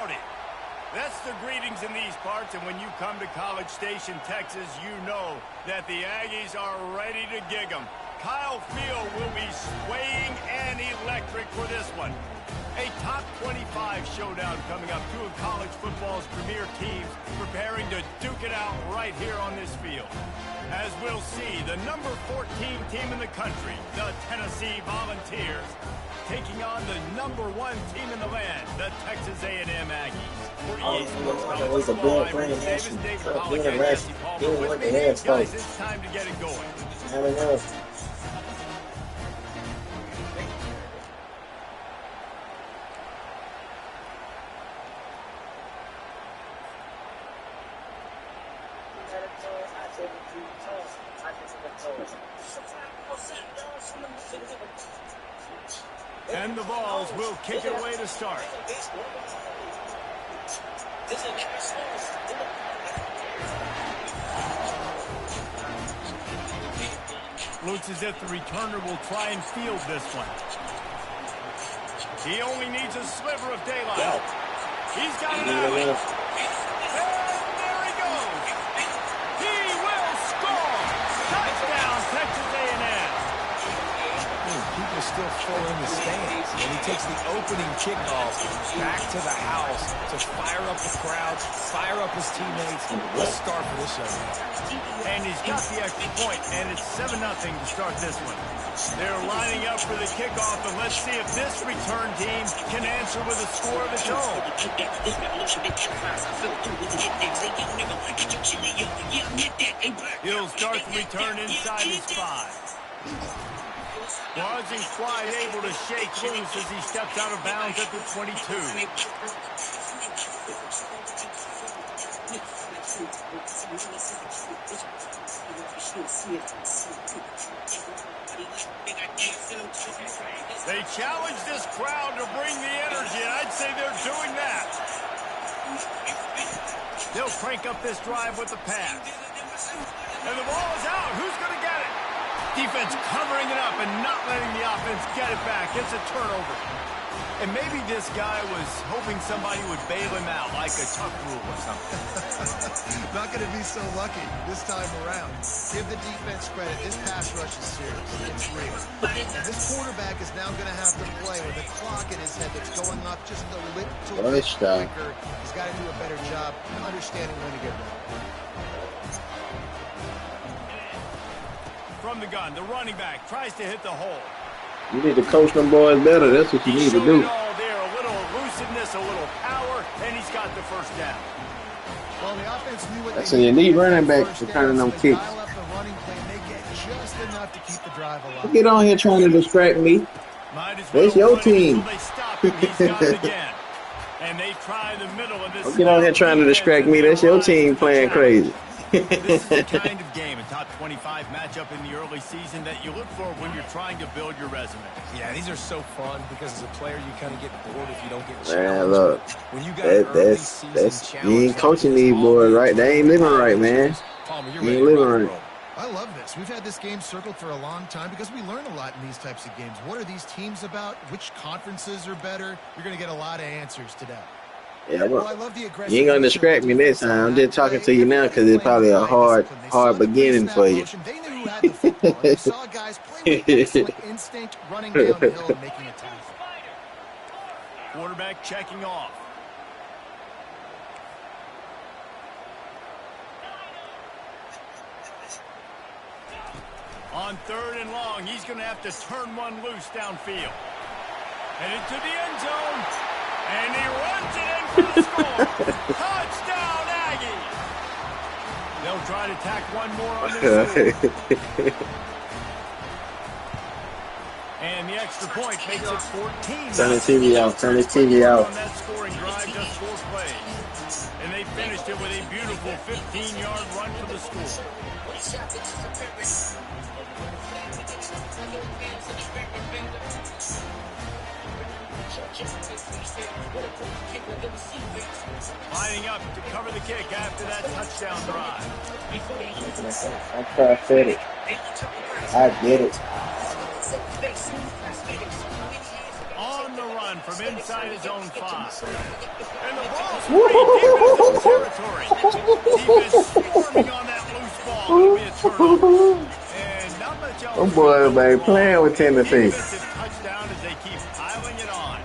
about it? That's the greetings in these parts, and when you come to College Station, Texas, you know that the Aggies are ready to gig 'em. Kyle Field will be swaying and electric for this one. A top 25 showdown coming up. Two of college football's premier teams preparing to duke it out right here on this field. As we'll see, the number 14 team in the country, the Tennessee Volunteers, taking on the number 1 team in the land, the Texas A&M Aggies. For EA Sports College Football, I'm Davis, David Pollack, and Jesse Palmer. With me, guys, it's time to get it going. I don't know. And the Vols will kick it away to start. Looks as if the returner will try and field this one. He only needs a sliver of daylight. He's got it out. And there he goes. He will score. Touchdown, Texas A&M. People still full in the stands, and he takes the opening kickoff back to the house to fire up the crowd, fire up his teammates. Let's start for this show. And he's got the extra point, and it's 7-0 to start this one. They're lining up for the kickoff, and let's see if this return team can answer with a score of its own. He'll start the return inside his 5. Wasn't quite able to shake loose as he steps out of bounds at the 22. They challenge this crowd to bring the energy, and I'd say they're doing that. They'll crank up this drive with the pass. And the ball is out. Who's going to get it? Defense covering it up and not letting the offense get it back. It's a turnover. And maybe this guy was hoping somebody would bail him out like a tuck rule or something. Not going to be so lucky this time around. Give the defense credit. This pass rush is serious. It's real. And this quarterback is now going to have to play with a clock in his head that's going up just a little bit quicker. He's got to do a better job understanding when to get ready. From the gun, the running back tries to hit the hole. You need to coach them boys better. That's what you need to do. All there, a little elusiveness, a little power, and he's got the first down. Well, the offense knew what that's when you need running backs for turning them kicks. Get on here trying to distract me. That's your team. And they try the middle of this. Get on here trying to distract me. That's your team playing crazy. This is the kind of game, a top 25 matchup in the early season that you look for when you're trying to build your resume. Yeah, these are so fun because as a player, you kind of get bored if you don't get challenged. Man, look, when you got that's you ain't coaching these boys right. They ain't living right, man. You ain't living right. I love this. We've had this game circled for a long time because we learn a lot in these types of games. What are these teams about? Which conferences are better? You're going to get a lot of answers today. Yeah, well, you ain't gonna distract me this time. I'm just talking to you now because it's probably a hard beginning for you. They knew who had the football. They saw guys play with excellent instinct, running downhill and making a tackle. Quarterback checking off. On 3rd and long, he's going to have to turn one loose downfield. And into the end zone. And he runs it in for the score. Touchdown, Aggie. They'll try to tack one more on this. And the extra point makes it 14. Turn the TV out. Turn the TV out. On that scoring drive, just 4 plays. And they finished it with a beautiful 15-yard run for the score. Lining up to cover the kick after that touchdown drive. I said it. I did it. On the run from inside his own 5. And the ball's free deep in his own territory. Defense swarming on that loose ball. It'll be a turnover. And not much else. Oh boy, man, playing with Tennessee. Defensive touchdown as they keep piling it on.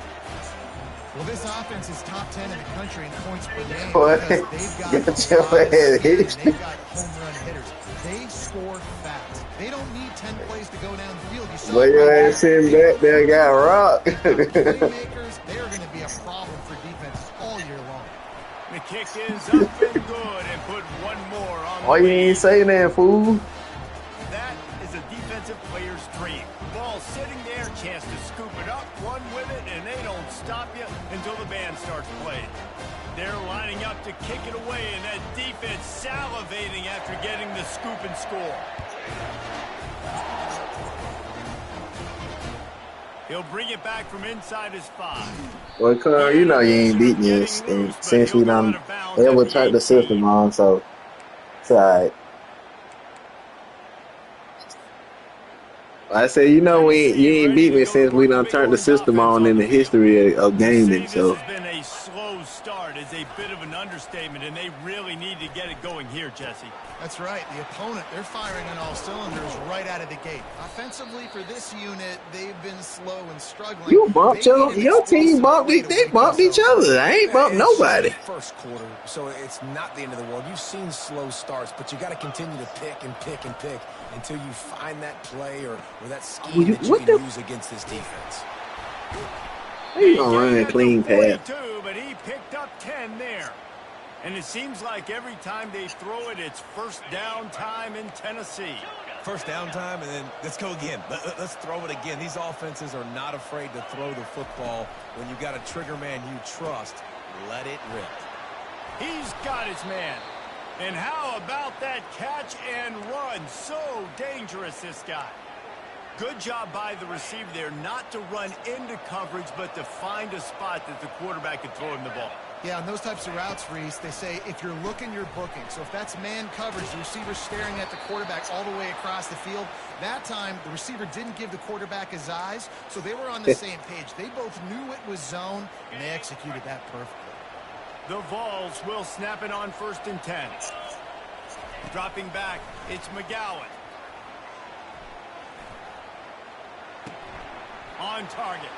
Well, this offense is top 10 in the country in points per game. Boy, They've got home run hitters. They score fast. They don't need 10 plays to go down the field. You saw But your ass sitting back there got rocked. Playmakers, they're going to be a problem for defenses all year long. The kick is up and good, and put one more on the Why you ain't say that, fool? That is a defensive player's dream. Ball sitting there, chance to scoop it up, run with it, and they don't stop you until the band starts playing. They're lining up to kick it away, and that defense salivating after getting the scoop and score. He'll bring it back from inside his 5. Well, Carl, you know you ain't beat me since we done ever turned the system on, so it's all right. I said, you know, you ain't beat me since we done turned the system on in the history of gaming, so. This has been a slow start is a bit of an understatement, and they really need to get it going here, Jesse. That's right. The opponent, they're firing on all cylinders right out of the gate. Offensively, for this unit, they've been slow and struggling. You bumped your team bumped they bumped each other. I ain't bumped nobody. First quarter, so it's not the end of the world. You've seen slow starts, but you got to continue to pick and pick and pick until you find that play or that scheme that you can use against this defense. How you gonna run a clean pass? But he picked up 10 there. And it seems like every time they throw it, it's first down time in Tennessee. First down time, and then let's go again. Let's throw it again. These offenses are not afraid to throw the football. When you've got a trigger man you trust, let it rip. He's got his man. And how about that catch and run? So dangerous, this guy. Good job by the receiver there not to run into coverage, but to find a spot that the quarterback could throw him the ball. Yeah, on those types of routes, Reese, they say if you're looking, you're booking. So if that's man coverage, the receiver's staring at the quarterback all the way across the field. That time, the receiver didn't give the quarterback his eyes, so they were on the same page. They both knew it was zone, and they executed that perfectly. The Vols will snap it on 1st and 10. Dropping back, it's McGowan. On target.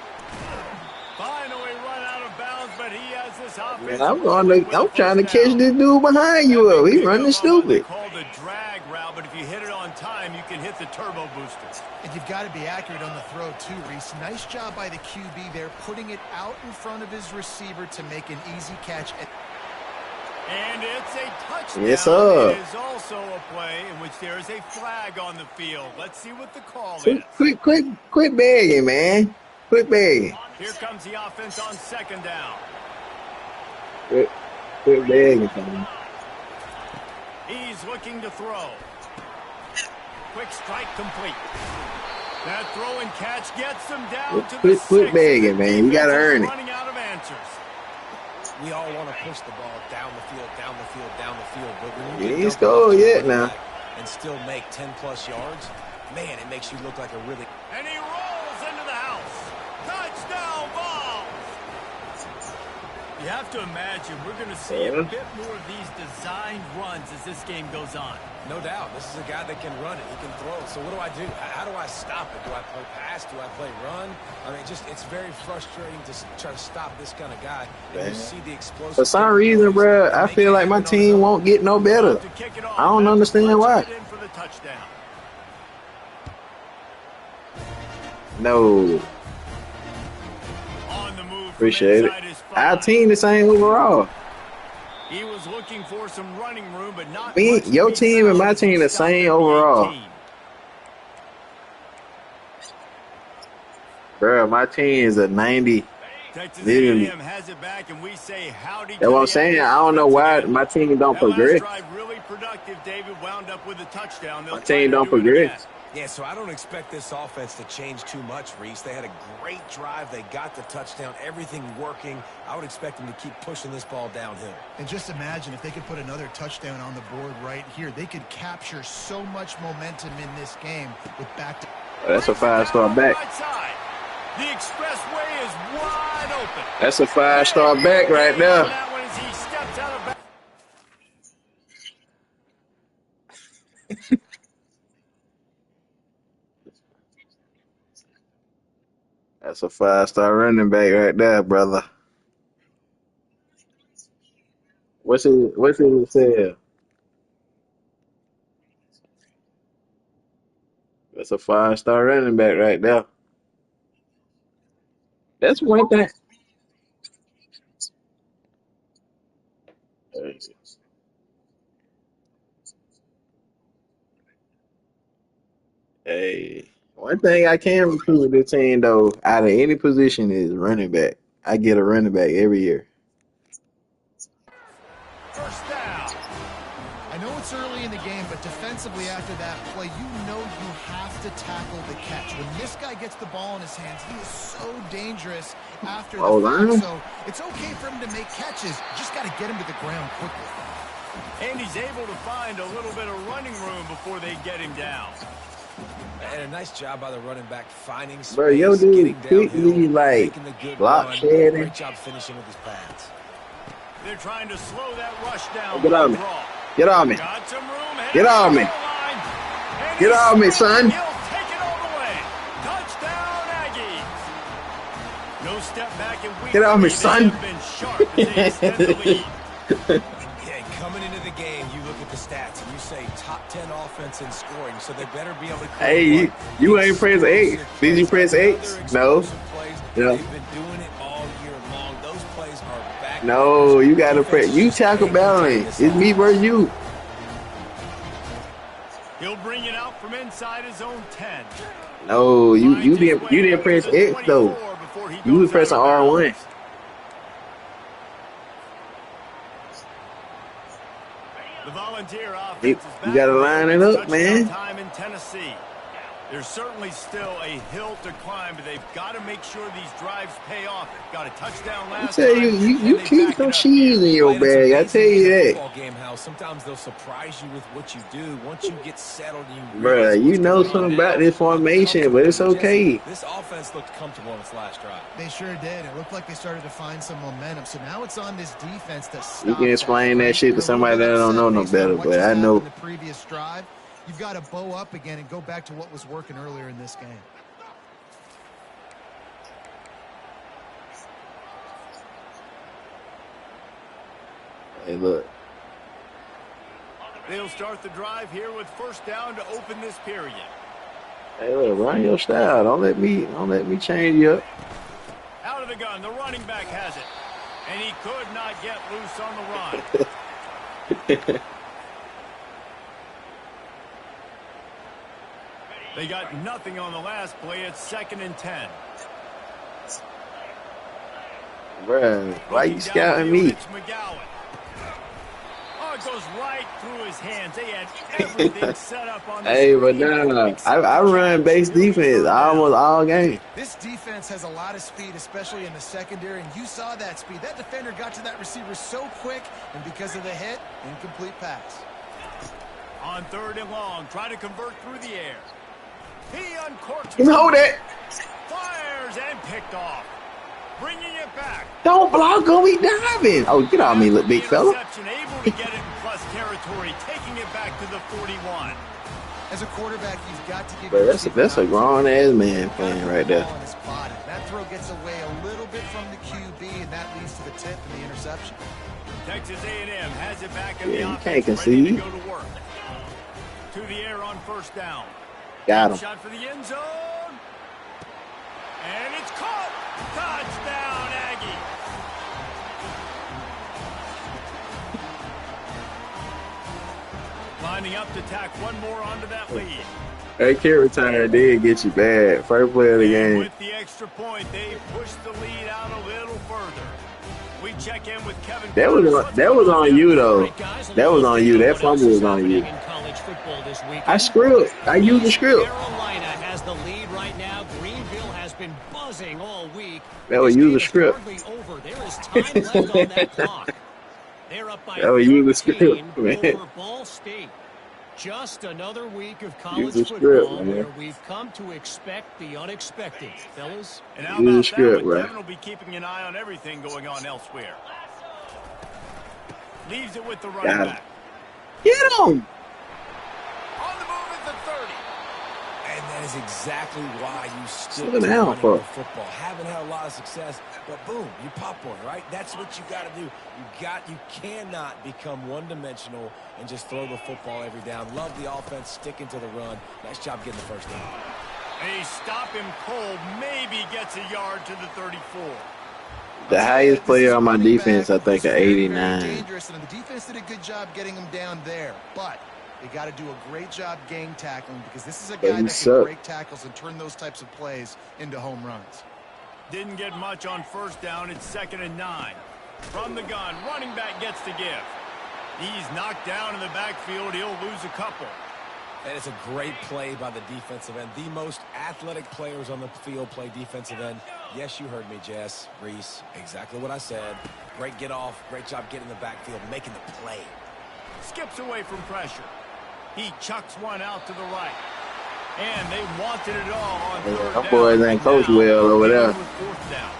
Finally run out of bounds, but he has this offense. Man, I'm trying to catch this dude behind you up. He running stupid. Called the drag route, but if you hit it on time, you can hit the turbo booster. And you've got to be accurate on the throw too, Reese. Nice job by the QB there, putting it out in front of his receiver to make an easy catch. And it's a touchdown. Yes, sir. It is also a play in which there is a flag on the field. Let's see what the call is. Quit begging, man. Quit begging. Here comes the offense on 2nd down. Quit begging, man. He's looking to throw. Quick strike complete. That throw and catch gets them down to the 6. Quit begging, man. You got to earn it. Running out of answers. We all want to push the ball down the field, down the field, down the field. But when you ain't scored yet now. And still make 10-plus yards, man, it makes you look like a really... And he rolls into the house. Touchdown ball. You have to imagine we're going to see a bit more of these designed runs as this game goes on. No doubt. This is a guy that can run it. He can throw it. So what do I do? How do I stop it? Do I play pass? Do I play run? I mean, it's very frustrating to try to stop this kind of guy. And you see the explosive. For some reason, bro, I feel like my team won't get no better. I don't understand why. No. Appreciate it. Our team the same overall. He was looking for some running room, but not your team and my team the same overall. Bro, my team is a 90. Literally. Has it back and we say howdy. That's what I'm saying. I don't know why my team don't progress. Really productive. David wound up with a touchdown. My team don't progress. Yeah, so I don't expect this offense to change too much, Reese. They had a great drive. They got the touchdown. Everything working. I would expect them to keep pushing this ball downhill. And just imagine if they could put another touchdown on the board right here. They could capture so much momentum in this game with back to... That's a 5-star back. The expressway is wide open. That's a 5-star back right there. That one as he steps out of That's a 5-star running back right there, brother. What's it say? That's a 5-star running back right there. That's one thing. Hey, one thing I can recruit with this team though, out of any position, is running back. I get a running back every year. first down. I know it's early in the game, but defensively after that play, you know you have to tackle the catch. When this guy gets the ball in his hands, he is so dangerous after the fact. So it's okay for him to make catches. Just got to get him to the ground quickly. And he's able to find a little bit of running room before they get him down. And a nice job by the running back finding space. Bro, yo, dude, quickly, like, block shedding. Great job finishing with his pads. They're trying to slow that rush down. Get on me. Get on me. Got some room. Get on me. Get on me, son. He'll take it all the way. Touchdown, Aggies. No step back and we Get on me, son. have been sharp as they extend the lead. Yeah, coming into the game, you look at the stats and you say top 10 offense in scoring, so they better be able to. Hey, you ain't press 8. Did you press 8? No. Yeah. They've been doing it all year long. Those plays are back. No, you gotta press. You tackle battling. It's me versus you. He'll bring it out from inside his own 10. No, you didn't press X though. You was pressing R1. The Volunteer offense You is back. gotta line it up, man. Time in Tennessee. There's certainly still a hill to climb, but they've got to make sure these drives pay off. Got a touchdown last I tell time, you and they keep back some it up cheese in your bag. I tell you that. Football game, House. Sometimes they'll surprise you with what you do. Once you get settled, you Bruh, realize you what's know going on something now. about this formation, but it's okay. This offense looked comfortable in its last drive. They sure did. It looked like they started to find some momentum. So now it's on this defense to stop. You can explain that shit to They're a somebody little that don't know no upset based on better, what but just I know. happened the previous drive. You've got to bow up again and go back to what was working earlier in this game. Hey, look. They'll start the drive here with first down to open this period. Hey, look, run your style. Don't let me change you up. Out of the gun, the running back has it. And he could not get loose on the run. They got nothing on the last play. It's 2nd and 10. Bruh, why you scouting me? It's McGowan. Oh, it goes right through his hands. They had everything set up on the Hey, but screen. nah, I run base defense almost all game. This defense has a lot of speed, especially in the secondary, and you saw that speed. That defender got to that receiver so quick, and because of the hit, incomplete pass. On 3rd and long, try to convert through the air. He uncorks. You hold it. Fires and picked off. Bringing it back. Don't block him. He diving. Oh, get off me, little big fella. Interception, able to get it in plus territory, taking it back to the 41. As a quarterback, you've got to give. Bro, that's a grown ass man playing right there. That throw gets away a little bit from the QB, and that leads to the tip and the interception. Texas A&M has it back in Yeah, the you offense, can't ready concede. to go to work. To the air on first down. Got him. Shot for the end zone. And it's caught. Touchdown, Aggie. Lining up to tack one more onto that lead. That kick return did get you bad. First play of the And game. with the extra point, they pushed the lead out a little further. We check in with Kevin. That was on you though. That was on you. That fumble was on you. I script. I used the script. Carolina has the lead right now. Greenville has been buzzing all week. That was use the script. Over. There is time left on that clock. They're up by That was use the 13 script, man. over Ball State. Just another week of Use college the football script, man. where we've come to expect the unexpected, fellas. And how Use the about that script, one? right? Kevin will be keeping an eye on everything going on elsewhere. Leaves it with the running Got him. back. Get him. On the move at the 30. And that is exactly why you stick Slow to down, running fuck. the football. Haven't had a lot of success, but boom, you pop one, right? That's what you got to do. You cannot become one-dimensional and just throw the football every down. Love the offense, sticking to the run. Nice job getting the first down. They stop him cold, maybe gets a yard to the 34. The highest player on my defense, I think, at very 89. dangerous, and the defense did a good job getting him down there. But they got to do a great job game tackling because this is a guy he that sucked. can break tackles and turn those types of plays into home runs. Didn't get much on first down. It's 2nd and 9. From the gun, running back gets to give. He's knocked down in the backfield. He'll lose a couple. And it's a great play by the defensive end. The most athletic players on the field play defensive end. Yes, you heard me, Jess, Reese. Exactly what I said. Great get off. Great job getting in the backfield, making the play. Skips away from pressure. He chucks one out to the right. And they wanted it all on third Them down. boys ain't coached well over there. With fourth down.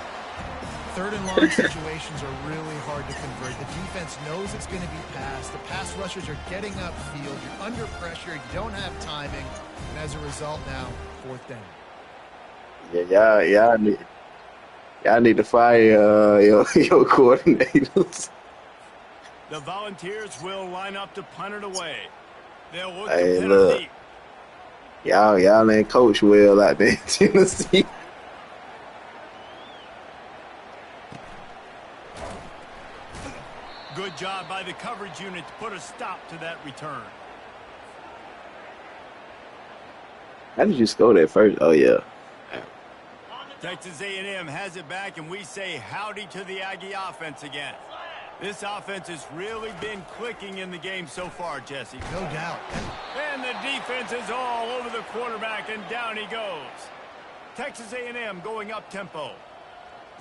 Third and long situations are really hard to convert. The defense knows it's going to be passed. The pass rushers are getting upfield. You're under pressure. You don't have timing. And as a result now, fourth down. Yeah, y'all need to fire your coordinators. The Volunteers will line up to punt it away. They'll look Hey, to pin look. it deep. Y'all ain't coached well out there in Tennessee. Good job by the coverage unit to put a stop to that return. How did you score that first? Oh, yeah. Texas A&M has it back, and we say howdy to the Aggie offense again. This offense has really been clicking in the game so far, Jesse. No doubt. And the defense is all over the quarterback, and down he goes. Texas A&M going up tempo.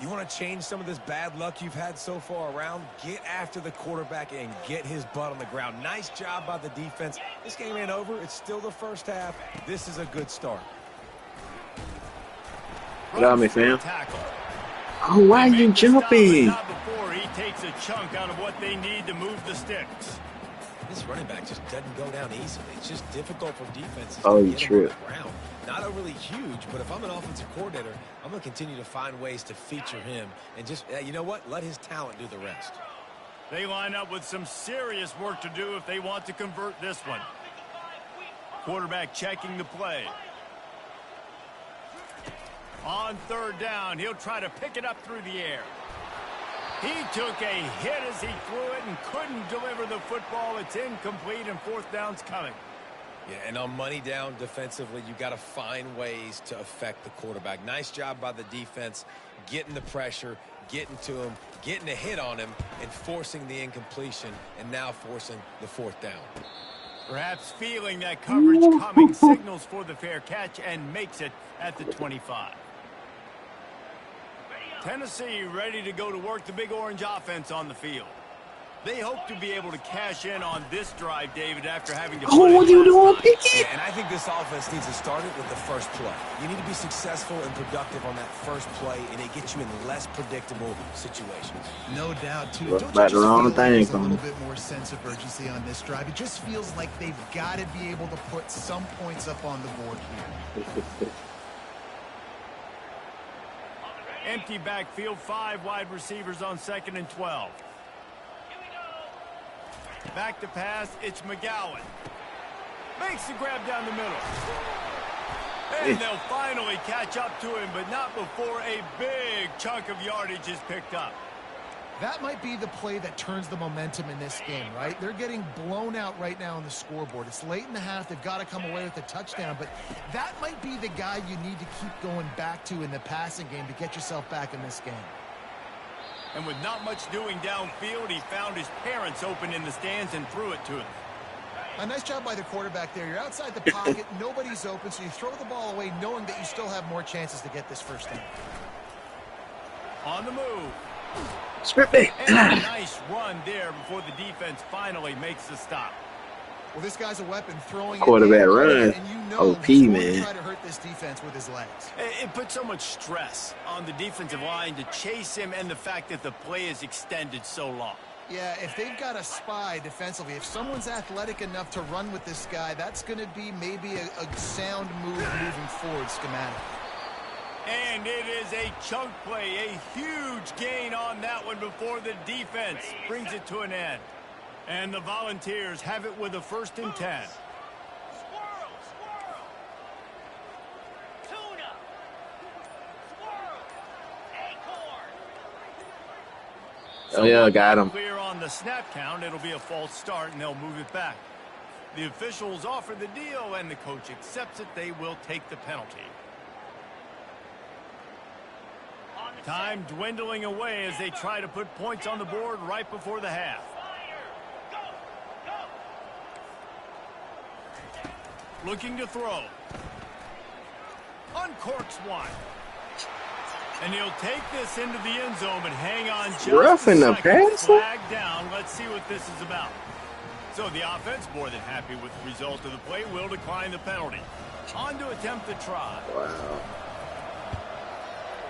You want to change some of this bad luck you've had so far around? Get after the quarterback and get his butt on the ground. Nice job by the defense. This game ain't over. It's still the first half. This is a good start. Get on me, fam. Tackle. Oh, why are you Make the stop, but jumping? not before he takes a chunk out of what they need to move the sticks. This running back just doesn't go down easily. It's just difficult for defenses Oh, to you get him on tripped. the ground. Not overly huge, but if I'm an offensive coordinator, I'm going to continue to find ways to feature him and just, you know what, let his talent do the rest. They line up with some serious work to do if they want to convert this one. Quarterback checking the play. On third down, he'll try to pick it up through the air. He took a hit as he threw it and couldn't deliver the football. It's incomplete, and fourth down's coming. Yeah, and on money down defensively, you got to find ways to affect the quarterback. Nice job by the defense, getting the pressure, getting to him, getting a hit on him, and forcing the incompletion, and now forcing the fourth down. Perhaps feeling that coverage coming, signals for the fair catch and makes it at the 25. Tennessee ready to go to work, the Big Orange offense on the field. They hope to be able to cash in on this drive, David, after having to Oh, what are you doing, pick Picky? Yeah, and I think this offense needs to start it with the first play. You need to be successful and productive on that first play, and it gets you in less predictable situations. No doubt, too. Well, Don't about you the just wrong feel like thing, there's a Colin. little bit more sense of urgency on this drive? It just feels like they've got to be able to put some points up on the board here. Empty backfield, 5 wide receivers on 2nd and 12. Back to pass, it's McGowan. Makes the grab down the middle. And they'll finally catch up to him, but not before a big chunk of yardage is picked up. That might be the play that turns the momentum in this game, right? They're getting blown out right now on the scoreboard. It's late in the half. They've got to come away with a touchdown, but that might be the guy you need to keep going back to in the passing game to get yourself back in this game. And with not much doing downfield, he found his parents open in the stands and threw it to him. A nice job by the quarterback there. You're outside the pocket. Nobody's open, so you throw the ball away knowing that you still have more chances to get this first down. On the move. Script it. And a nice run there before the defense finally makes the stop. Well, this guy's a weapon throwing Quarterback it run. and you know OP, he's going to man. try to hurt this defense with his legs. It puts so much stress on the defensive line to chase him and the fact that the play is extended so long. Yeah, if they've got a spy defensively, if someone's athletic enough to run with this guy, that's going to be maybe a sound move moving forward schematically. And it is a chunk play, a huge gain on that one before the defense brings it to an end. And the Volunteers have it with a 1st and 10. Oh, yeah, got him. Clear on the snap count. It'll be a false start, and they'll move it back. The officials offer the deal, and the coach accepts it. They will take the penalty. Time dwindling away as they try to put points on the board right before the half. Looking to throw. Uncorks one. And he'll take this into the end zone, but hang on just Roughing the passer? Flag down. Let's see what this is about. So the offense, more than happy with the result of the play, will decline the penalty. On to attempt the try. Wow.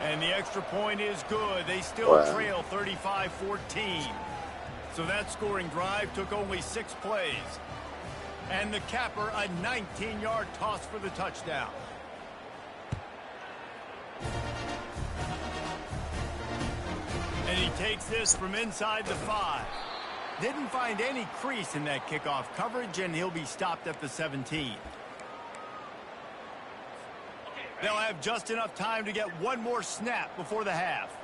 And the extra point is good. They still trail 35-14. So that scoring drive took only 6 plays. And the capper, a 19-yard toss for the touchdown. And he takes this from inside the 5. Didn't find any crease in that kickoff coverage, and he'll be stopped at the 17. They'll have just enough time to get one more snap before the half.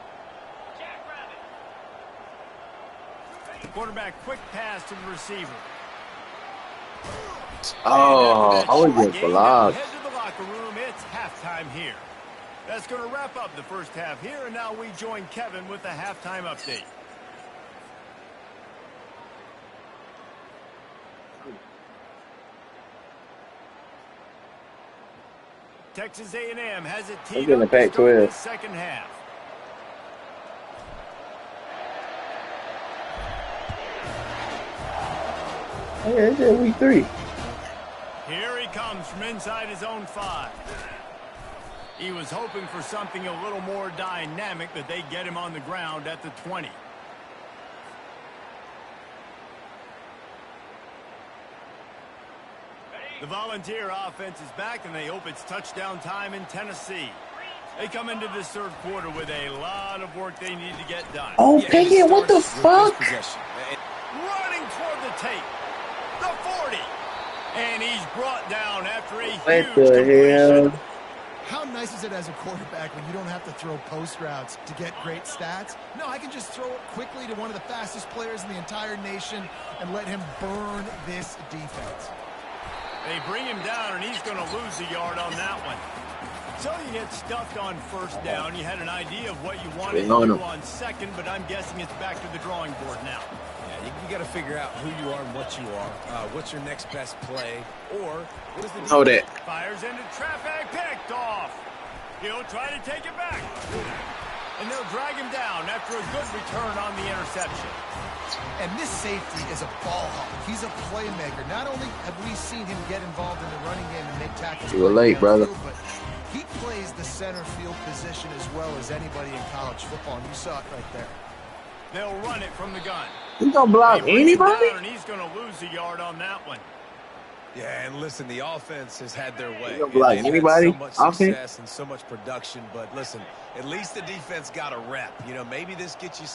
Quarterback quick pass to the receiver. Oh, I was just blocked. Head to the locker room. It's halftime here. That's going to wrap up the first half here, and now we join Kevin with the halftime update. Texas A&M has it teed up to start the second half. Yeah, it's in week 3. Here he comes from inside his own 5. He was hoping for something a little more dynamic, but they get him on the ground at the 20. The Volunteer offense is back, and they hope it's touchdown time in Tennessee. They come into this third quarter with a lot of work they need to get done. Oh, dang it, what the fuck? Running toward the tape. The 40. And he's brought down after a What huge the completion. hell? How nice is it as a quarterback when you don't have to throw post routes to get great stats? No, I can just throw it quickly to one of the fastest players in the entire nation and let him burn this defense. They bring him down, and he's going to lose a yard on that one. So you get stuffed on first down. You had an idea of what you wanted to do on second, but I'm guessing it's back to the drawing board now. Yeah, you got to figure out who you are and what you are. What's your next best play? Or what is the Hold Fires into traffic, picked off. He'll try to take it back. And they'll drag him down after a good return on the interception. And this safety is a ball hawk. He's a playmaker. Not only have we seen him get involved in the running game and make tackles, you were late, brother. But he plays the center field position as well as anybody in college football, and you saw it right there. They'll run it from the gun. He gonna block anybody? And he's going to lose a yard on that one. Yeah, and listen, the offense has had their way. He gonna block anybody? So much success and so much production, but listen, at least the defense got a rep. You know, maybe this gets you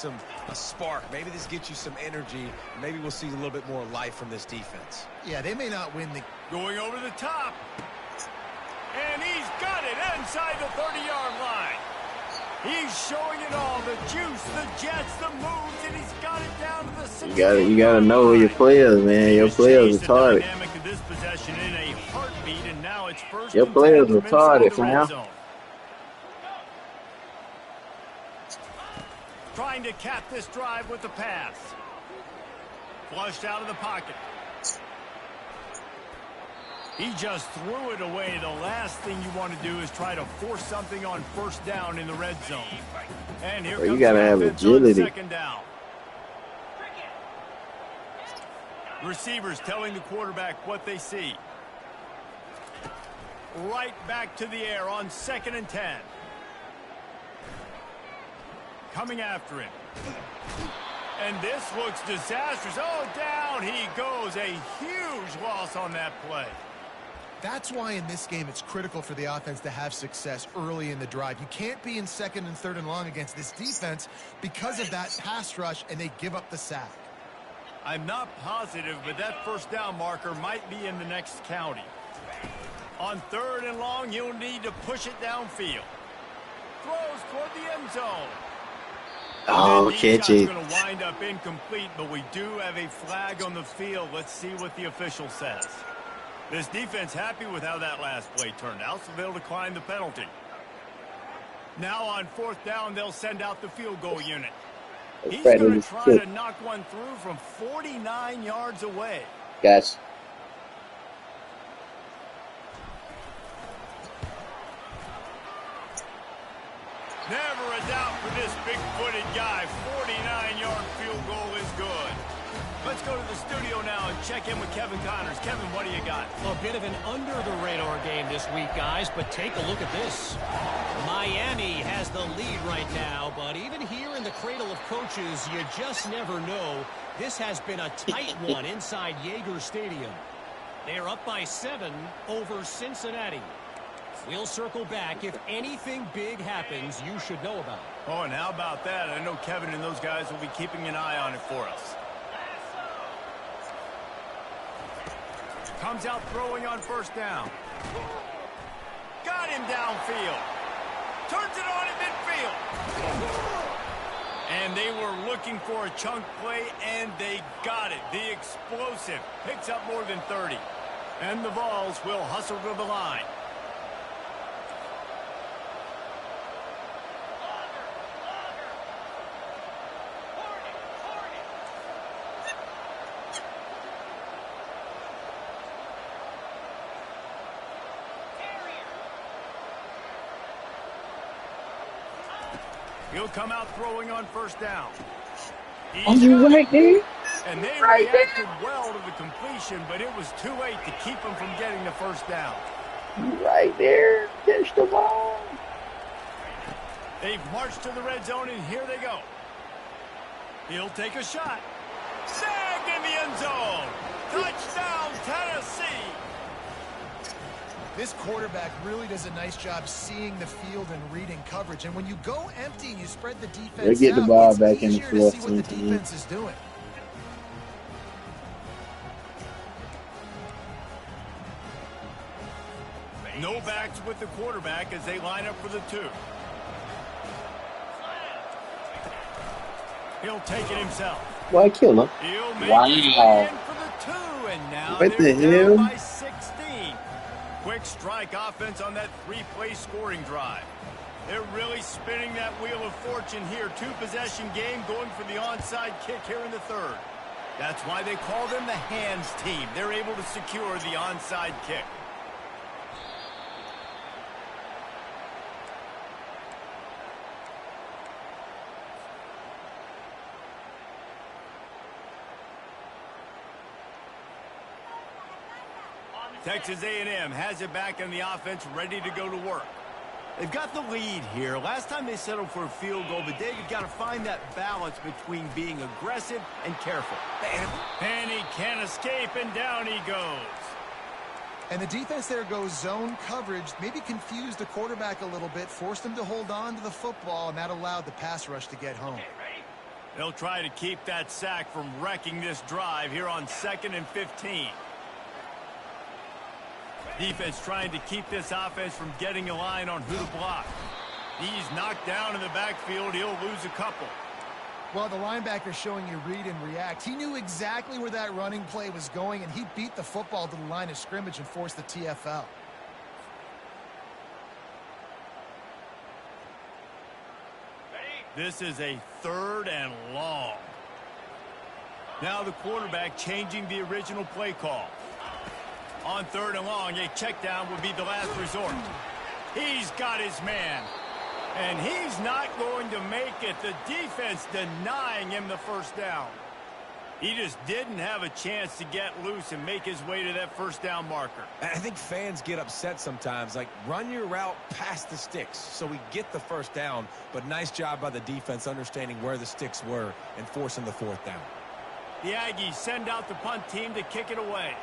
a spark. Maybe this gets you some energy. Maybe we'll see a little bit more life from this defense. Yeah, they may not win the... Going over the top. And he's got it inside the 30-yard line. He's showing it all, the juice, the jets, the moves, and he's got it down to the 6. You gotta know who your players, man. Your players are retarded. This possession in a heartbeat, and now it's first. Your players are retarded, man. Trying to cap this drive with the pass. Flushed out of the pocket. He just threw it away. The last thing you want to do is try to force something on first down in the red zone. And here You gotta have agility. Second down. Receivers telling the quarterback what they see. Right back to the air on 2nd and 10. Coming after him. And this looks disastrous. Oh, down he goes. A huge loss on that play. That's why in this game it's critical for the offense to have success early in the drive. You can't be in 2nd and 3rd and long against this defense because of that pass rush, and they give up the sack. I'm not positive, but that first down marker might be in the next county. On 3rd and long, you'll need to push it downfield. Throws toward the end zone. Oh, catch it. Going to wind up incomplete, but we do have a flag on the field. Let's see what the official says. This defense happy with how that last play turned out, so they'll decline the penalty. Now on 4th down, they'll send out the field goal unit. He's going to try to knock one through from 49 yards away. Gotcha. Never a doubt for this big-footed guy. 49-yard field goal is good. Let's go to the studio now and check in with Kevin Connors. Kevin, what do you got? A bit of an under-the-radar game this week, guys, but take a look at this. Miami has the lead right now, but even here in the cradle of coaches, you just never know. This has been a tight one inside Yager Stadium. They are up by 7 over Cincinnati. We'll circle back. If anything big happens, you should know about it. Oh, and how about that? I know Kevin and those guys will be keeping an eye on it for us. Comes out throwing on 1st down. Got him downfield. Turns it on in midfield. And they were looking for a chunk play, and they got it. The explosive picks up more than 30. And the Vols will hustle to the line. He'll come out throwing on 1st down. Are you right there? And they reacted well to the completion, but it was too late to keep him from getting the 1st down. Right there. Catch the ball. They've marched to the red zone, and here they go. He'll take a shot. Snagged in the end zone. Touchdown, Tennessee. This quarterback really does a nice job seeing the field and reading coverage. And when you go empty and you spread the defense out, they get the ball it's back in the easier to see what the 4th. defense is doing. No backs with the quarterback as they line up for the 2. He'll take it himself. Why kill him? He'll make his way in for the 2, and now What they're the down hell? by 16. Quick strike offense on that 3-play scoring drive. They're really spinning that wheel of fortune here. 2-possession game going for the onside kick here in the 3rd. That's why they call them the hands team. They're able to secure the onside kick. Texas A&M has it back in the offense, ready to go to work. They've got the lead here. Last time they settled for a field goal, but David got to find that balance between being aggressive and careful. And he can't escape, and down he goes. And the defense there goes zone coverage, maybe confused the quarterback a little bit, forced him to hold on to the football, and that allowed the pass rush to get home. They'll try to keep that sack from wrecking this drive here on 2nd and 15. Defense trying to keep this offense from getting a line on who to block. He's knocked down in the backfield. He'll lose a couple. Well, the linebacker showing you read and react. He knew exactly where that running play was going, and he beat the football to the line of scrimmage and forced the TFL. This is a 3rd and long. Now the quarterback changing the original play call. On 3rd and long, a check down would be the last resort. He's got his man. And he's not going to make it. The defense denying him the 1st down. He just didn't have a chance to get loose and make his way to that first down marker. I think fans get upset sometimes, like run your route past the sticks so we get the first down, but nice job by the defense understanding where the sticks were and forcing the fourth down. The Aggies send out the punt team to kick it away.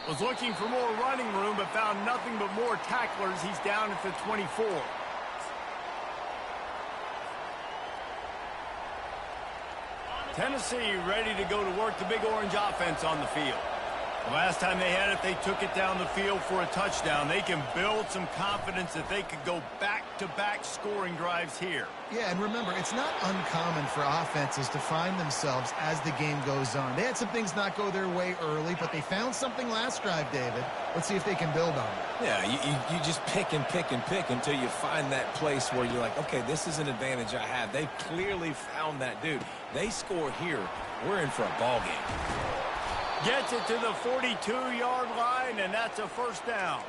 Was looking for more running room, but found nothing but more tacklers. He's down at the 24. Tennessee ready to go to work the Big Orange offense on the field. The last time they had it, they took it down the field for a touchdown. They can build some confidence that they could go back-to-back scoring drives here. Yeah, and remember, it's not uncommon for offenses to find themselves as the game goes on. They had some things not go their way early, but they found something last drive, David. Let's see if they can build on it. Yeah, you just pick and pick and pick until you find that place where you're like, okay, this is an advantage I have. They clearly found that dude. They score here. We're in for a ball game. Gets it to the 42-yard line, and that's a first down.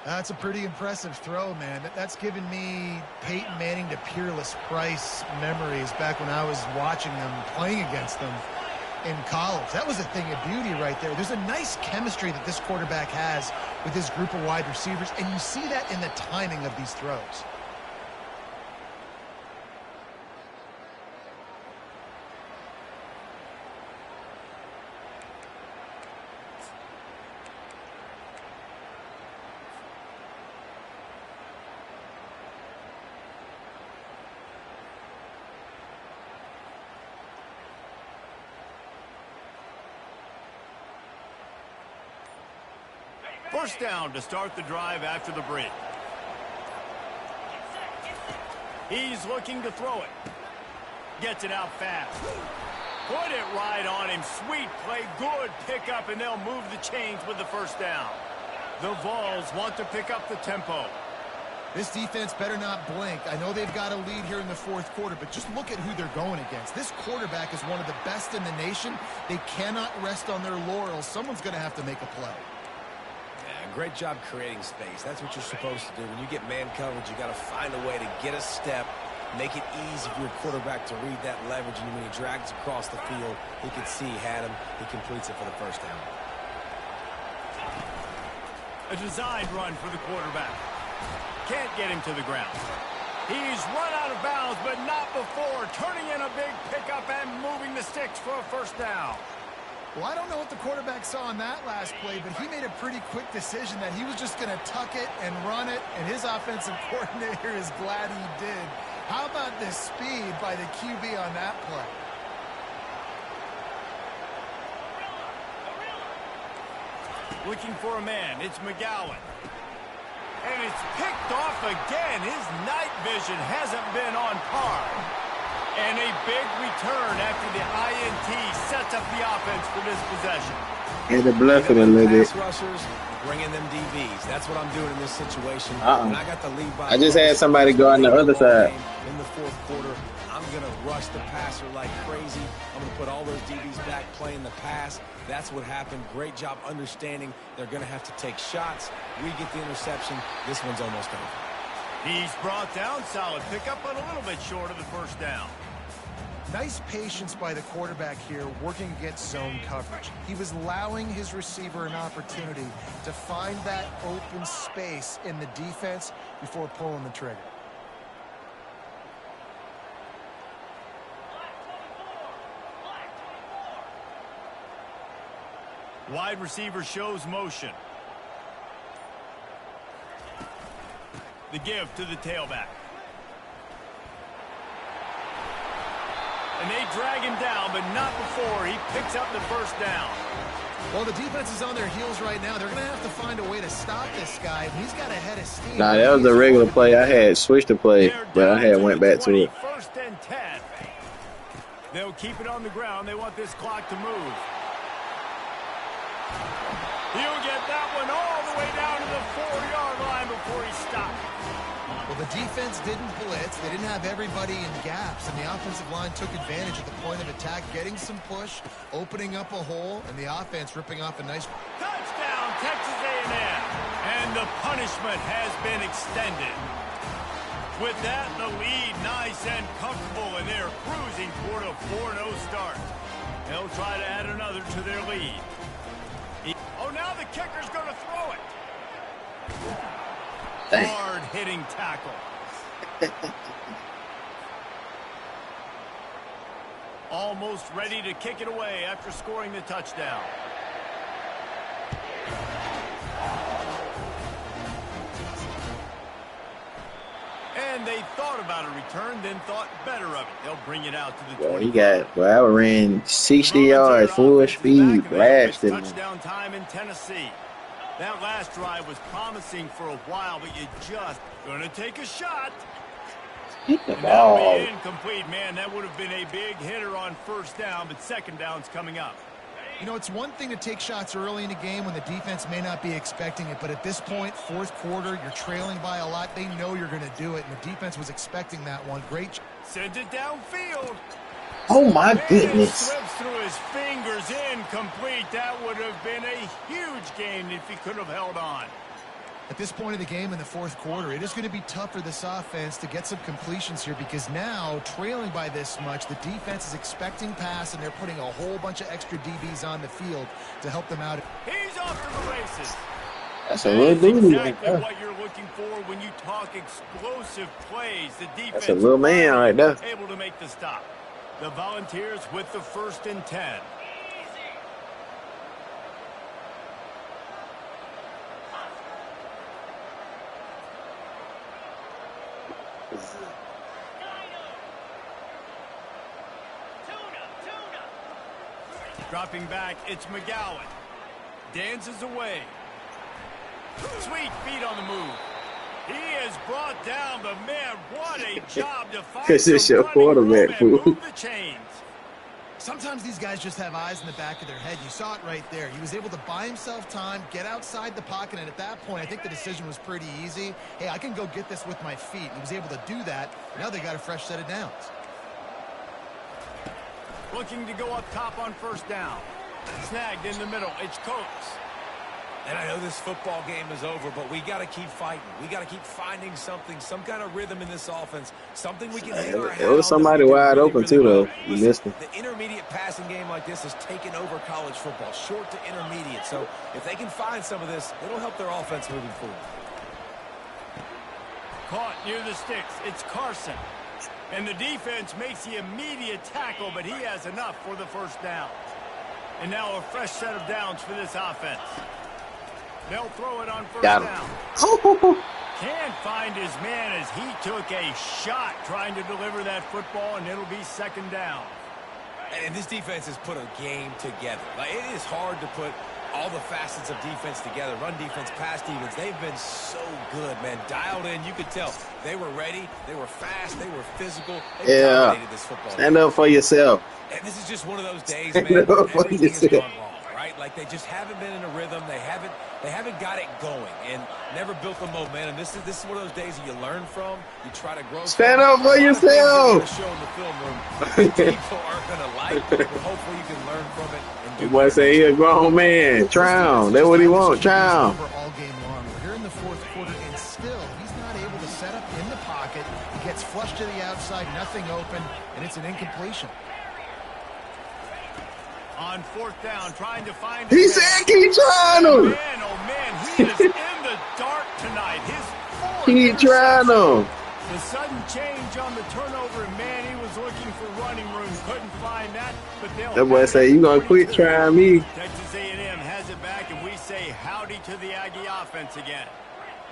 That's a pretty impressive throw, man. That's given me Peyton Manning to Peerless Price memories back when I was watching them, playing against them in college. That was a thing of beauty right there. There's a nice chemistry that this quarterback has with his group of wide receivers, and you see that in the timing of these throws. First down to start the drive after the break. He's looking to throw it. Gets it out fast. Put it right on him. Sweet play. Good pickup, and they'll move the chains with the first down. The Vols want to pick up the tempo. This defense better not blink. I know they've got a lead here in the fourth quarter, but just look at who they're going against. This quarterback is one of the best in the nation. They cannot rest on their laurels. Someone's going to have to make a play. Great job creating space. That's what you're supposed to do. When you get man coverage, you got to find a way to get a step, make it easy for your quarterback to read that leverage. And when he drags across the field, he can see he had him. He completes it for the first down. A designed run for the quarterback. Can't get him to the ground. He's run out of bounds, but not before. Turning in a big pickup and moving the sticks for a first down. Well, I don't know what the quarterback saw on that last play, but he made a pretty quick decision that he was just going to tuck it and run it, and his offensive coordinator is glad he did. How about the speed by the QB on that play? Looking for a man. It's McGowan. And it's picked off again. His night vision hasn't been on par. And a big return after the INT sets up the offense for this possession. Had to bluff it a little bit. Rushers, bringing them DBs. That's what I'm doing in this situation. When I got the lead by I just had somebody go on the other side. In the fourth quarter, I'm going to rush the passer like crazy. I'm going to put all those DBs back playing the pass. That's what happened. Great job understanding they're going to have to take shots. We get the interception. This one's almost over. He's brought down. Solid pickup, but a little bit short of the first down. Nice patience by the quarterback here, working against zone coverage. He was allowing his receiver an opportunity to find that open space in the defense before pulling the trigger. Wide receiver shows motion. The give to the tailback. And they drag him down, but not before he picks up the first down. Well, the defense is on their heels right now. They're going to have to find a way to stop this guy. He's got a head of steam. Nah, that was a regular play. I had switched the play, but I had went back to it. First and 10. They'll keep it on the ground. They want this clock to move. He'll get that one all the way down to the 4-yard line before he defense didn't blitz. They didn't have everybody in gaps, and the offensive line took advantage at the point of attack, getting some push, opening up a hole, and the offense ripping off a nice... Touchdown, Texas A&M. And the punishment has been extended. With that, the lead nice and comfortable, and they're cruising toward a 4-0 start. They'll try to add another to their lead. Oh, now the kicker's going to throw it. Hard-hitting tackle. Almost ready to kick it away after scoring the touchdown. And they thought about a return, then thought better of it. They'll bring it out to the 20. He got, well, I ran 60 yards, full speed, blasted him. Touchdown time in Tennessee. That last drive was promising for a while, but you just going to take a shot. Hit the and ball. that'll be incomplete, man. That would have been a big hitter on first down, but second down's coming up. You know, it's one thing to take shots early in the game when the defense may not be expecting it, but at this point, fourth quarter, you're trailing by a lot. They know you're going to do it, and the defense was expecting that one. Great. Sends it downfield. Oh, my goodness. Slips through his fingers, incomplete. That would have been a huge gain if he could have held on. At this point of the game in the fourth quarter, it is going to be tough for this offense to get some completions here because now, trailing by this much, the defense is expecting pass, and they're putting a whole bunch of extra DBs on the field to help them out. He's off to the races. That's a little dude right exactly there. what you're looking for when you talk explosive plays. The defense That's a little man right there. able to make the stop. The Volunteers with the 1st and 10. Dropping back, it's McGowan. Dances away. Sweet feet on the move. He is brought down, but man, what a job to find This is some your running quarterback, room and fool. move the chains. Sometimes these guys just have eyes in the back of their head. You saw it right there. He was able to buy himself time, get outside the pocket, and at that point, I think the decision was pretty easy. Hey, I can go get this with my feet. He was able to do that. Now they got a fresh set of downs. Looking to go up top on first down. Snagged in the middle. It's Coates. And I know this football game is over, but we got to keep fighting. We got to keep finding something, some kind of rhythm in this offense, something we can hang our hat on. It was somebody wide open, too, though. You missed him. The intermediate passing game like this has taken over college football, short to intermediate. So if they can find some of this, it'll help their offense moving forward. Caught near the sticks. It's Carson. And the defense makes the immediate tackle, but he has enough for the first down. And now a fresh set of downs for this offense. They'll throw it on first down. Can't find his man as he took a shot trying to deliver that football, and it'll be second down. And this defense has put a game together. Like, it is hard to put all the facets of defense together. Run defense, pass defense. They've been so good, man. Dialed in. You could tell they were ready. They were fast. They were physical. They dominated this football Stand up for yourself. And this is just one of those days, Stand man, up for everything has yourself. gone wrong, right? Like, they just haven't been in a rhythm. They haven't got it going and never built the momentum. This is one of those days that you learn from. You try to grow. Stand up for yourself. Show in the film room. People aren't going to like it, but hopefully you can learn from it. The boy say he a grown man. Try him. That's what he wants. Try him. All game long. We're here in the fourth quarter, and still he's not able to set up in the pocket. He gets flushed to the outside, nothing open, and it's an incompletion. On fourth down, trying to find. He said keep trying him. Man, oh man, he is in the dark tonight. His fourth. Keep trying him. The sudden change on the turnover, and man, he was looking for running room. Couldn't find that, but they'll. That boy say you gonna quit trying me. Texas A&M has it back, and we say howdy to the Aggie offense again.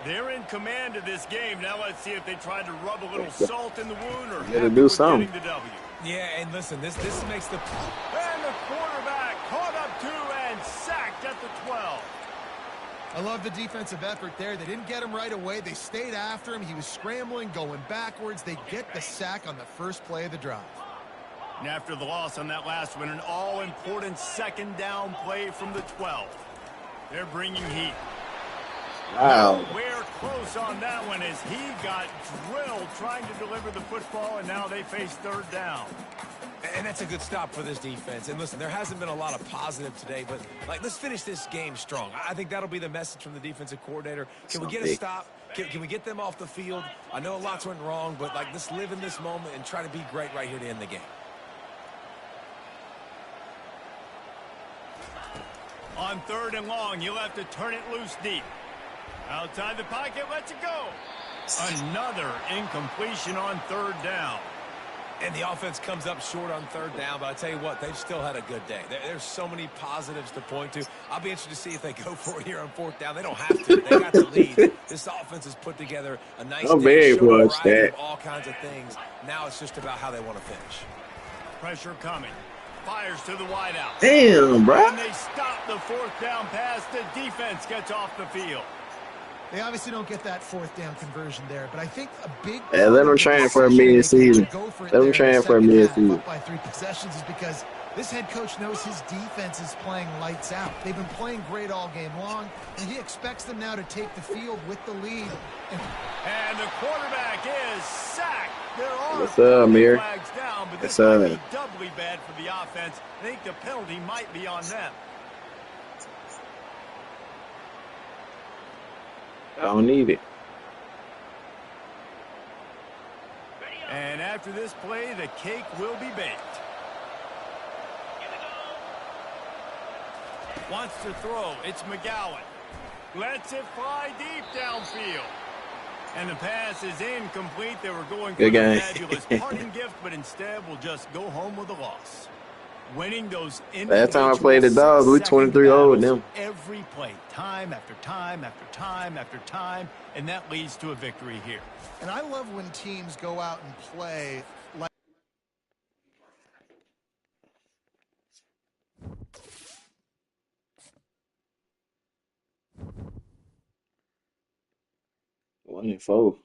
They're in command of this game. Now let's see if they try to rub a little salt in the wound or Gotta do something. getting the W. Yeah, and listen, this makes the... And the quarterback caught up to and sacked at the 12. I love the defensive effort there. They didn't get him right away. They stayed after him. He was scrambling, going backwards. They get the sack on the first play of the drive. And after the loss on that last one, an all-important second down play from the 12. They're bringing heat. Wow. Nowhere close close on that one as he got drilled trying to deliver the football, and now they face third down. And that's a good stop for this defense. And listen, there hasn't been a lot of positive today, but let's finish this game strong. I think that'll be the message from the defensive coordinator. Can we get a stop? Can we get them off the field? I know lots went wrong, but let's live in this moment and try to be great right here to end the game. On third and long, you'll have to turn it loose deep. Outside the pocket, lets it go. Another incompletion on third down. And the offense comes up short on third down, but I tell you what, they've still had a good day. There's so many positives to point to. I'll be interested to see if they go for it here on fourth down. They don't have to. They got the lead. This offense has put together a nice day, showing a variety of all kinds of things. Now it's just about how they want to finish. Pressure coming. Fires to the wideout. Damn, bro. And they stop the fourth down pass. The defense gets off the field. They obviously don't get that fourth down conversion there, but I think a big let them train for a mid-season. Let them train for a mid-season. By 3 possessions is because this head coach knows his defense is playing lights out. They've been playing great all game long, and he expects them now to take the field with the lead. And the quarterback is sacked. There are What's up, Amir? flags down, but this What's might up? be doubly bad for the offense. I think the penalty might be on them. I don't need it. And after this play, the cake will be baked. Wants to throw. It's McGowan. Lets it fly deep downfield. And the pass is incomplete. They were going for a fabulous parting gift, but instead will just go home with a loss. Winning those last time I played the Dogs, we 23-0 with them. Every play, time after time after time after time, and that leads to a victory here. And I love when teams go out and play like One and 4.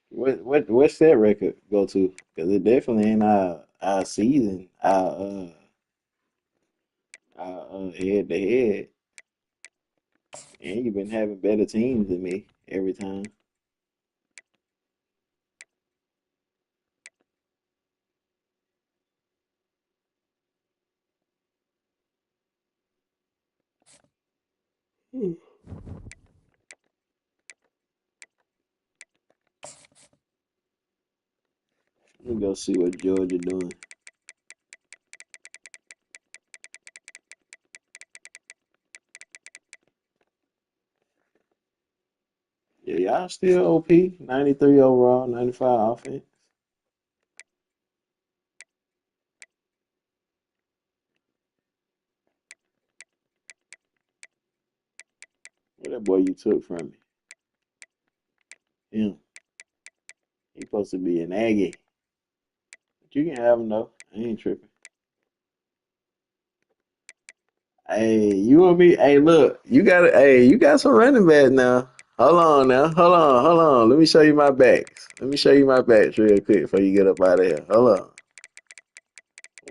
What's that record go to? Because it definitely ain't our season, our head to head. And you've been having better teams than me every time. Let me go see what Georgia doing. Yeah, y'all still OP. 93 overall, 95 offense. What that boy you took from me? Him. He supposed to be an Aggie. But you can have him though. I ain't tripping. Hey, you and me. Hey, look, you got some running backs now. Hold on now. Hold on. Let me show you my backs. Let me show you my backs real quick before you get up out of here. Hold on.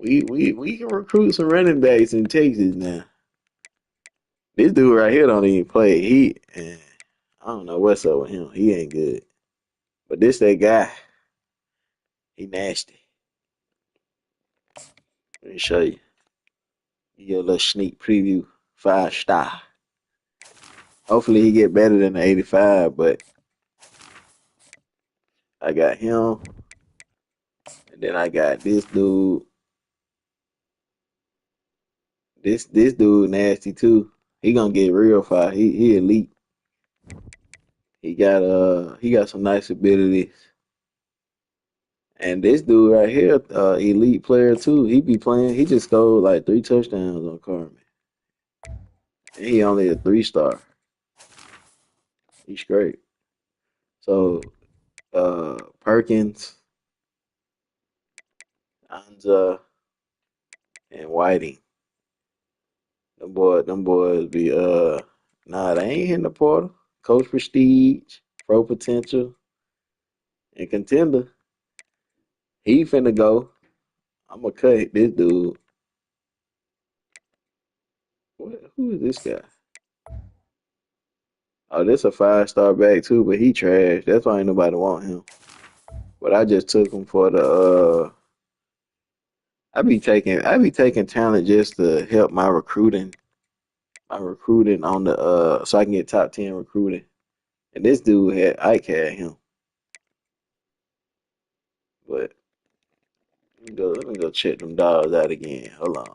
We can recruit some running backs in Texas now. This dude right here don't even play. I don't know what's up with him. He ain't good. But that guy, he nasty. Let me show you. Give you a little sneak preview. 5-star. Hopefully he get better than the 85, but I got him. And then I got this dude. This dude nasty too. He gonna get real fire. He elite. He got some nice abilities. And this dude right here, elite player too. He be playing. He just scored like 3 touchdowns on Carmen. And he only a 3-star. He's great. So Perkins, Ncaa, and Whiting. Them boys be they ain't hitting the portal. Coach Prestige, Pro Potential, and Contender. He finna go. I'm gonna cut this dude. Who is this guy? Oh, this a 5-star back too, but he trash. That's why ain't nobody want him. But I just took him for the I be taking talent just to help my recruiting on the so I can get top 10 recruiting. And this dude had Ike had him. But let me go check them dogs out again. Hold on.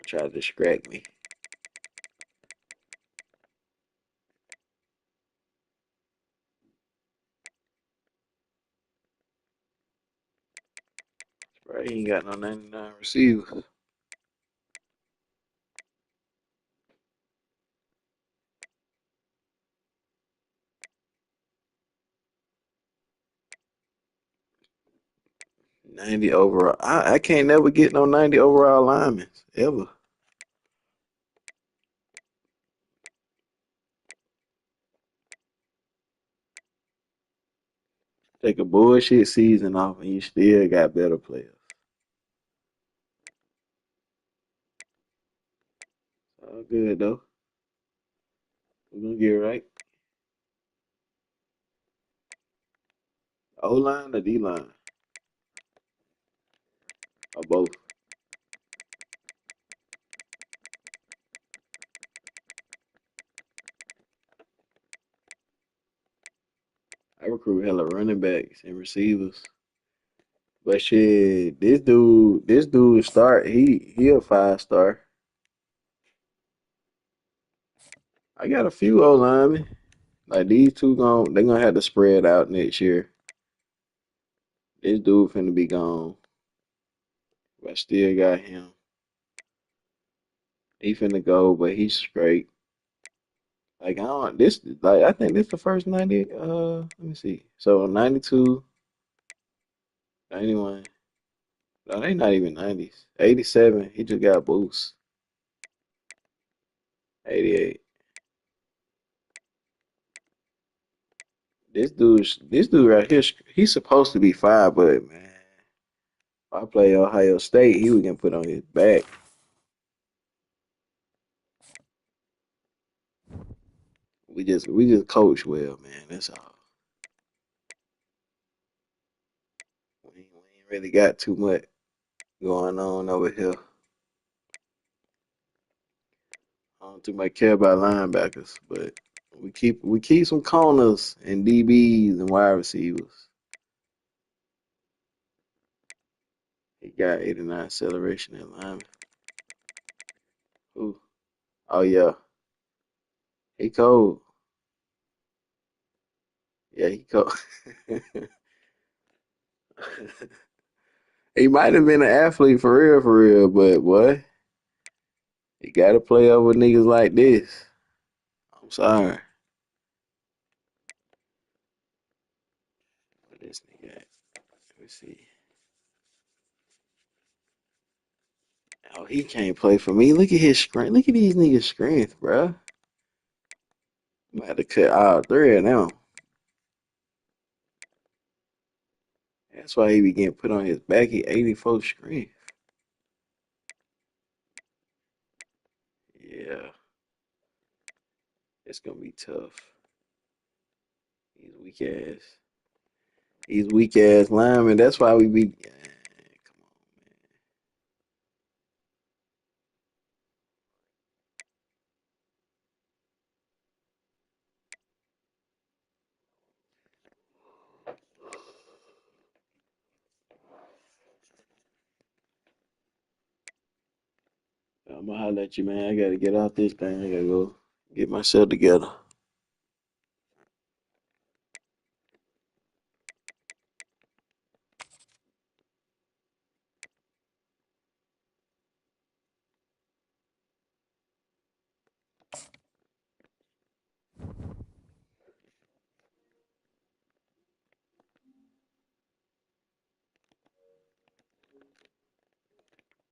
Try to distract me. Right, he ain't got no 99 receivers. 90 overall. I can't never get no 90 overall linemen ever. Take a bullshit season off and you still got better players. All good though. We're gonna get right. O line or D line? Or both. I recruit hella running backs and receivers. But shit, this dude start he a 5-star. I got a few O linemen. Like these two they gonna have to spread out next year. This dude finna be gone. But I still got him. He finna go, but he's straight. Like I don't this like I think this the first 90 let me see. So 92, 91. No, they not even 90s. 87, he just got a boost. 88. This dude right here, he's supposed to be 5, but man, if I play Ohio State, he was gonna put on his back. We just coach well, man. That's all. We ain't really got too much going on over here. I don't too much care about linebackers, but we keep some corners and DBs and wide receivers. He got 89 acceleration in lineman. Ooh. Oh yeah, he cold. Yeah, he cold. He might have been an athlete for real, but boy, he got to play over niggas like this. I'm sorry. What this nigga at? Let me see. Oh, he can't play for me. Look at his strength. Look at these niggas' strength, bro. I'm about to cut all three of them. That's why he be getting put on his back. He 84 strength. Yeah, it's gonna be tough. These weak ass, these weak ass linemen. That's why we be. Come on. I'm gonna holler at you, man. I gotta get out this thing. I gotta go get myself together.